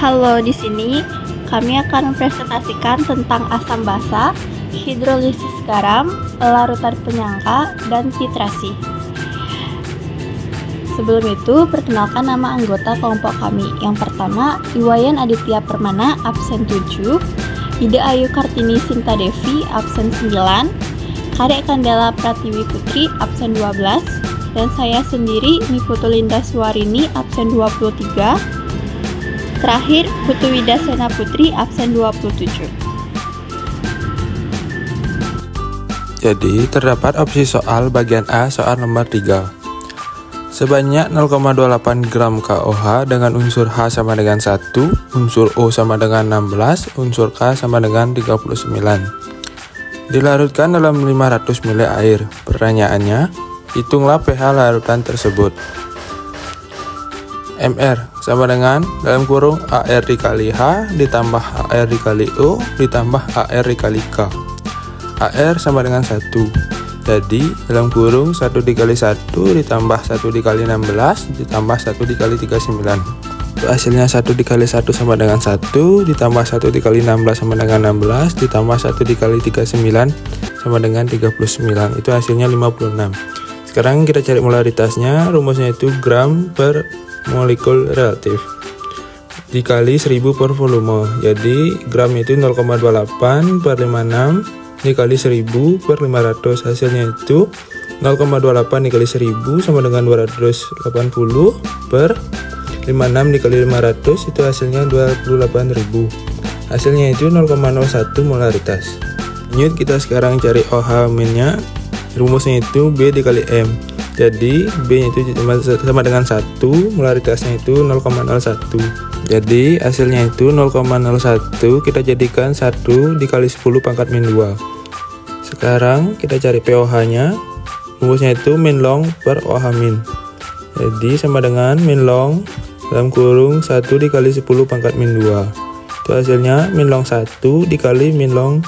Halo, di sini kami akan mempresentasikan tentang asam basa, hidrolisis garam, larutan penyangka, dan titrasi. Sebelum itu, perkenalkan nama anggota kelompok kami. Yang pertama, Iwayan Aditya Permana, absen 7, Ida Ayu Kartini Sinta Devi, absen 9, Karya Kandela Pratiwi Putri, absen 12, dan saya sendiri, Niputu Linda Suwarini, absen 23. Terakhir, Putu Widasena Putri, absen 27. Jadi, terdapat opsi soal bagian A soal nomor 3. Sebanyak 0,28 gram KOH dengan unsur H sama dengan 1, unsur O sama dengan 16, unsur K sama dengan 39. Dilarutkan dalam 500 ml air. Pertanyaannya, hitunglah pH larutan tersebut. MR sama dengan dalam kurung AR dikali H ditambah AR dikali O ditambah AR dikali K. AR sama dengan 1. Jadi dalam kurung 1 dikali 1 ditambah 1 dikali 16 ditambah 1 dikali 39. Itu hasilnya 1 dikali 1 sama dengan 1 ditambah 1 dikali 16 sama dengan 16 ditambah 1 dikali 39 sama dengan 39. Itu hasilnya 56. Sekarang kita cari molaritasnya. Rumusnya itu gram per molekul reaktif dikali 1000 per volume. Jadi gram itu 0,28 per 56 dikali 1000 per 500. Hasilnya itu 0,28 dikali 1000 sama dengan 280 per 56 dikali 500. Itu hasilnya 28.000. Hasilnya itu 0,01 molaritas. Lanjut, kita sekarang cari OH minnya. Rumusnya itu B dikali M. Jadi B itu sama dengan 1, molaritasnya itu 0,01. Jadi hasilnya itu 0,01 kita jadikan 1 dikali 10 pangkat min 2. Sekarang kita cari pOH nya. Rumusnya itu min long per OH min. Jadi sama dengan min long dalam kurung 1 dikali 10 pangkat min 2. Itu hasilnya min long 1 dikali min long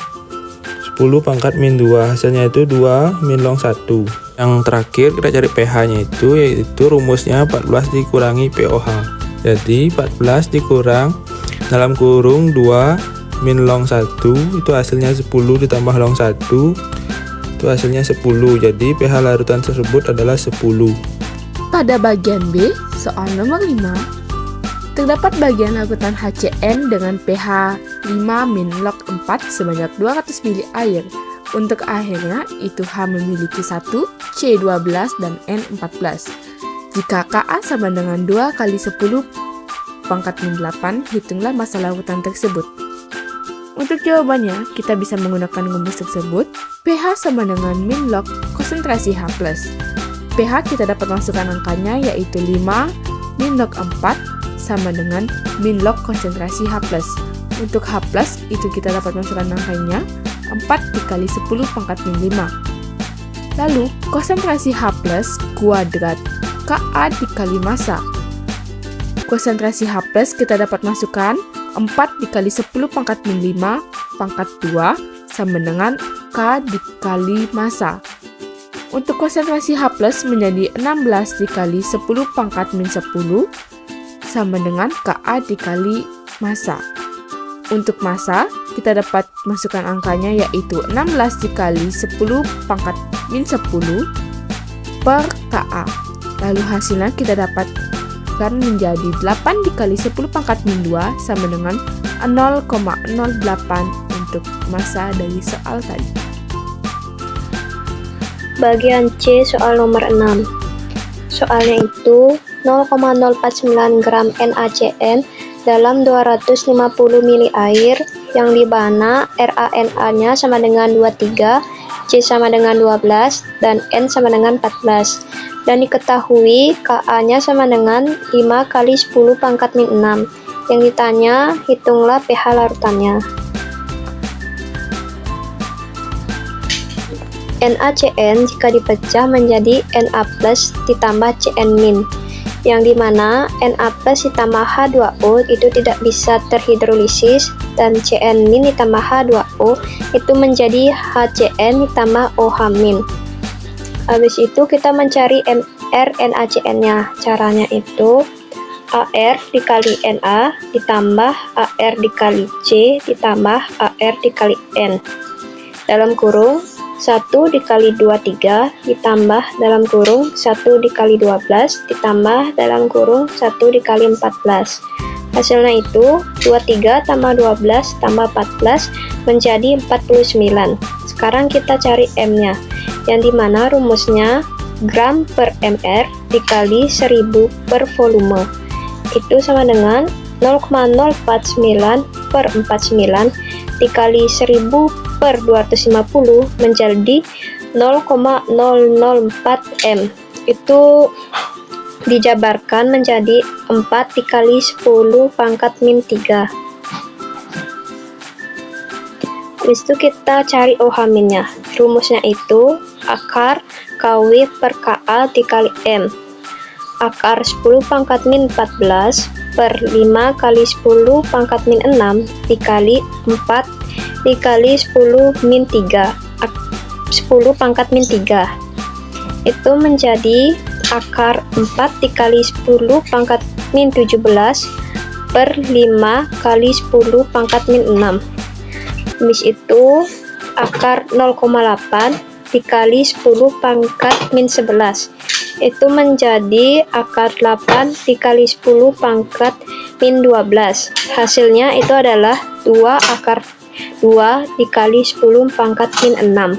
10 pangkat min 2. Hasilnya itu 2 min long 1. Yang terakhir kita cari pH nya itu, yaitu rumusnya 14 dikurangi pOH. Jadi 14 dikurang dalam kurung 2 min long 1, itu hasilnya 10 ditambah long 1, itu hasilnya 10. Jadi pH larutan tersebut adalah 10. Pada bagian B, soal nomor 5, terdapat bagian larutan HCN dengan pH 5 min log 4 sebanyak 200 ml air. Untuk akhirnya, itu H memiliki 1, C12, dan N14. Jika Ka sama dengan 2 kali 10 pangkat min 8, hitunglah massa larutan tersebut. Untuk jawabannya, kita bisa menggunakan rumus tersebut. pH sama dengan min log konsentrasi H+. pH kita dapat masukkan angkanya, yaitu 5 min log 4 sama dengan min log konsentrasi H+. Untuk H+, itu kita dapat masukkan angkanya 4 dikali 10 pangkat min 5. Lalu, konsentrasi H+ kuadrat Ka dikali massa. Konsentrasi H+ kita dapat masukkan 4 dikali 10 pangkat min 5 pangkat 2 sama dengan K dikali massa. Untuk konsentrasi H+ menjadi 16 dikali 10 pangkat min 10 sama dengan Ka dikali massa. Untuk massa, kita dapat masukkan angkanya, yaitu 16 dikali 10 pangkat min 10 per Ka. Lalu hasilnya kita dapatkan menjadi 8 dikali 10 pangkat min 2 sama dengan 0,08 untuk massa dari soal tadi. Bagian C soal nomor 6. Soalnya itu 0,049 gram NaCN dalam 250 ml air yang di mana RaNa-nya sama dengan 23, C sama dengan 12, dan N sama dengan 14. Dan diketahui Ka-nya sama dengan 5 kali 10 pangkat min 6. Yang ditanya, hitunglah pH larutannya. NaCN jika dipecah menjadi Na+ ditambah Cn-, yang dimana Na+ ditambah H2O itu tidak bisa terhidrolisis, dan Cn- ditambah H2O itu menjadi HCN ditambah OH-. Habis itu kita mencari MR NaCN-nya. Caranya itu AR dikali Na ditambah AR dikali C ditambah AR dikali N. Dalam kurung 1 dikali 23 ditambah dalam kurung 1 dikali 12 ditambah dalam kurung 1 dikali 14. Hasilnya itu 23 tambah 12 tambah 14 menjadi 49. Sekarang kita cari M-nya, yang dimana rumusnya gram per mr dikali 1000 per volume. Itu sama dengan 0,049 per 49 dikali 1000 per 250 menjadi 0,004 M. Itu dijabarkan menjadi 4 dikali 10 pangkat min 3. Habis itu kita cari OH-nya. Rumusnya itu akar KW per KA dikali M. Akar 10 pangkat min 14 per 5 kali 10 pangkat min 6 dikali 4 dikali 10 min 3. 10 pangkat min 3. Itu menjadi akar 4 dikali 10 pangkat min 17 per 5 kali 10 pangkat min 6. Habis itu akar 0,8 dikali 10 pangkat min 11. Itu menjadi akar 8 dikali 10 pangkat min 12. Hasilnya itu adalah 2 akar 2 dikali 10 pangkat min 6.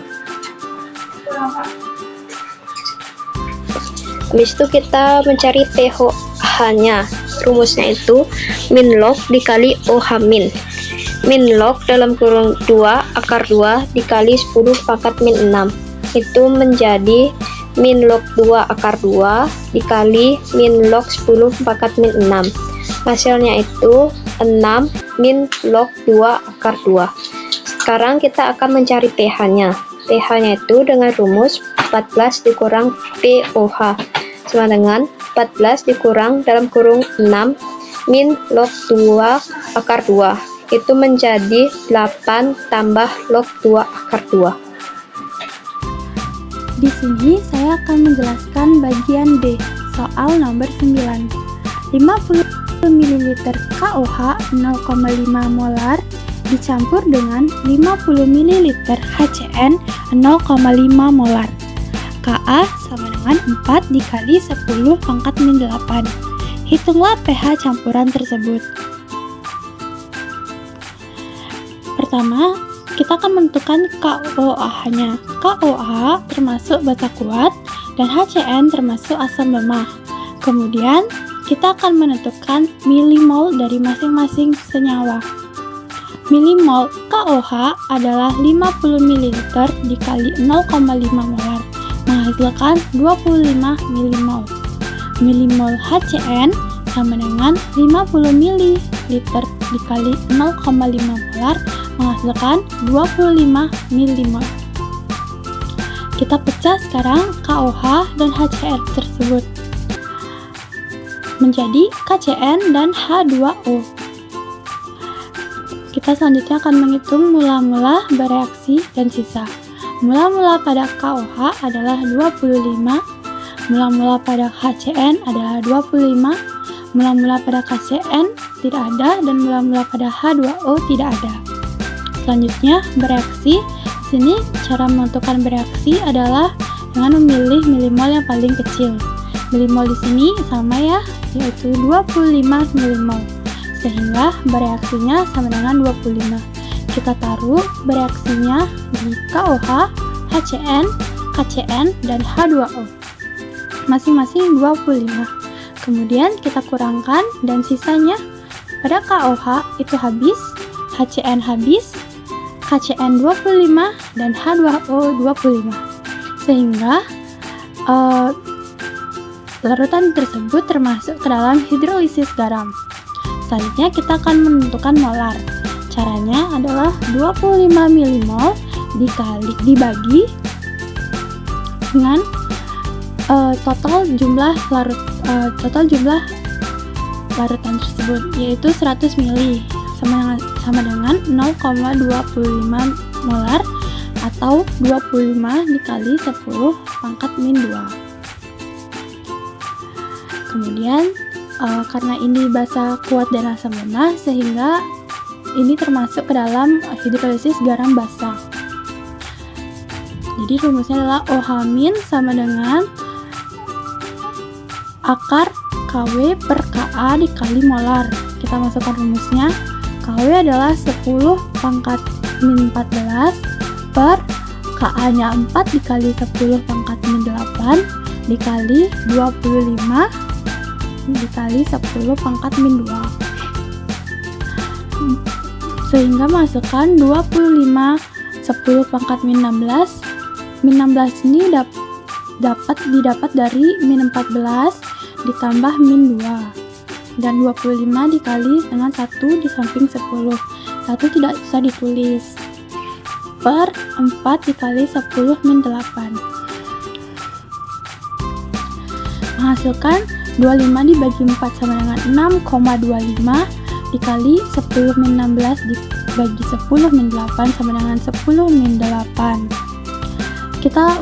Habis itu kita mencari pH-nya. Rumusnya itu min log dikali OH min. Min log dalam kurung 2 akar 2 dikali 10 pangkat min 6. Itu menjadi min log 2 akar 2 dikali min log 10 pangkat min 6. Hasilnya itu 6 min log 2 akar 2. Sekarang kita akan mencari pH-nya. pH-nya itu dengan rumus 14 dikurang pOH sama dengan 14 dikurang dalam kurung 6 min log 2 akar 2. Itu menjadi 8 tambah log 2 akar 2. Di sini saya akan menjelaskan bagian D, soal nomor 9. 50 ml KOH 0,5 molar dicampur dengan 50 ml HCN 0,5 molar. Ka sama dengan 4 dikali 10 pangkat min 8. Hitunglah pH campuran tersebut. Pertama, kita akan menentukan KOH-nya. KOH termasuk bata kuat dan HCN termasuk asam lemah. Kemudian, kita akan menentukan milimol dari masing-masing senyawa. Milimol KOH adalah 50 ml dikali 0,5 molar, menghasilkan 25 milimol. Milimol HCN sama dengan 50 ml dikali 0,5 molar, menghasilkan 25 milimol. Kita pecah sekarang KOH dan HCN tersebut menjadi KCN dan H2O. Kita selanjutnya akan menghitung mula-mula bereaksi dan sisa. Mula-mula pada KOH adalah 25, mula-mula pada HCN adalah 25, mula-mula pada KCN tidak ada, dan mula-mula pada H2O tidak ada. Selanjutnya, bereaksi. Di sini cara menentukan bereaksi adalah dengan memilih milimol yang paling kecil. Milimol di sini sama ya, yaitu 25 milimol. Sehingga bereaksinya sama dengan 25. Kita taruh bereaksinya di KOH, HCN, KCN, dan H2O. Masing-masing 25. Kemudian kita kurangkan dan sisanya pada KOH itu habis, HCN habis, KCN 25, dan H2O 25. Sehingga larutan tersebut termasuk ke dalam hidrolisis garam. Selanjutnya kita akan menentukan molar. Caranya adalah 25 milimol dibagi dengan total jumlah larutan tersebut, yaitu 100 ml sama dengan 0,25 molar atau 25 dikali 10 pangkat min 2. Kemudian karena ini basa kuat dan asam lemah, sehingga ini termasuk ke dalam hidrolisis garam basa. Jadi rumusnya adalah OH- sama dengan akar KW per KA dikali molar. Kita masukkan rumusnya. KW adalah 10 pangkat min 14 per KA-nya 4 dikali 10 pangkat min 8 dikali 25 dikali 10 pangkat min 2. Sehingga masukkan 25 10 pangkat min 16. Min 16 ini didapat dari min 14 ditambah min 2. Dan 25 dikali dengan 1 di samping 10. 1 tidak bisa ditulis. Per 4 dikali 10 min 8. Menghasilkan 25 dibagi 4 sama dengan 6,25 dikali 10 min 16 dibagi 10 min 8 sama dengan 10 min 8. Kita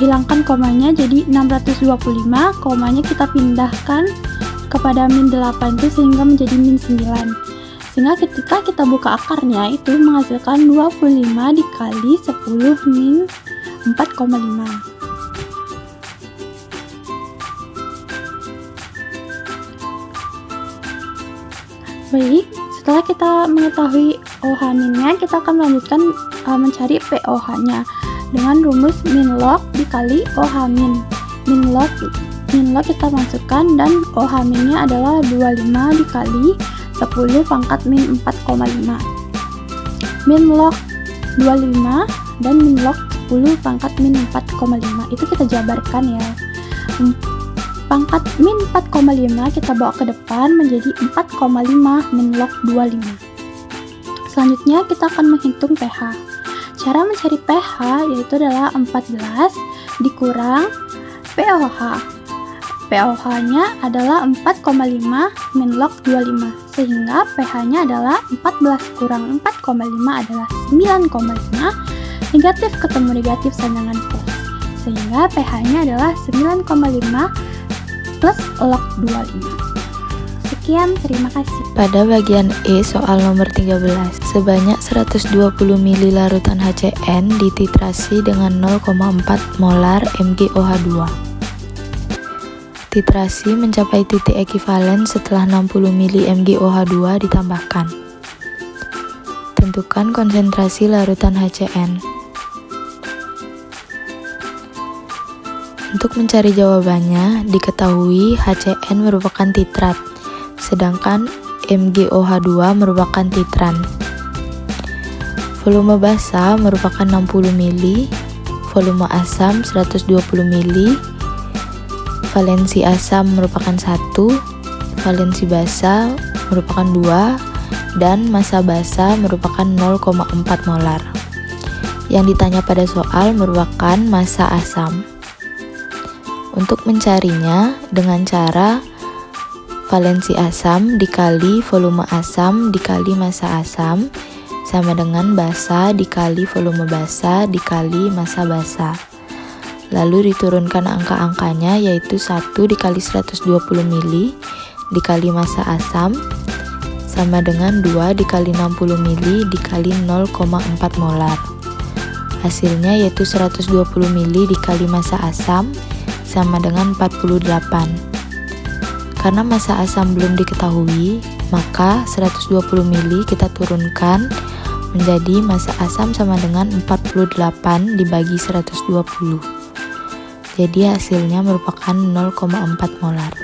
hilangkan komanya jadi 625, komanya kita pindahkan kepada min 8 itu sehingga menjadi min 9. Sehingga ketika kita buka akarnya itu menghasilkan 25 dikali 10 min 4,5. Baik, setelah kita mengetahui OH-nya, kita akan melanjutkan mencari POH-nya dengan rumus min log dikali OH-min. Min log kita masukkan dan OH-nya adalah 25 dikali 10 pangkat min 4,5. Min log 25 dan min log 10 pangkat min 4,5 itu kita jabarkan ya. Pangkat min 4,5 kita bawa ke depan menjadi 4,5 min log 25. Selanjutnya kita akan menghitung pH. Cara mencari pH yaitu adalah 14 dikurang POH. POH-nya adalah 4,5 min log 25, sehingga pH-nya adalah 14 kurang 4,5 adalah 9,5, negatif ketemu negatif sama dengan plus, sehingga pH-nya adalah 9,5 plus log 25. Sekian, terima kasih. Pada bagian E soal nomor 13, sebanyak 120 ml larutan HCN dititrasi dengan 0,4 molar MgOH2. Titrasi mencapai titik ekivalen setelah 60 ml MgOH2 ditambahkan. Tentukan konsentrasi larutan HCN. Untuk mencari jawabannya, diketahui HCN merupakan titrat, sedangkan MgOH2 merupakan titran. Volume basa merupakan 60 ml, volume asam 120 ml, valensi asam merupakan 1, valensi basa merupakan 2, dan massa basa merupakan 0,4 molar. Yang ditanya pada soal merupakan massa asam. Untuk mencarinya dengan cara valensi asam dikali volume asam dikali massa asam sama dengan basa dikali volume basa dikali massa basa. Lalu diturunkan angka-angkanya yaitu 1 dikali 120 ml dikali massa asam sama dengan 2 dikali 60 ml dikali 0,4 molar. Hasilnya yaitu 120 ml dikali massa asam sama dengan 48. Karena massa asam belum diketahui, maka 120 ml kita turunkan menjadi massa asam sama dengan 48 dibagi 120. Jadi hasilnya merupakan 0,4 molar.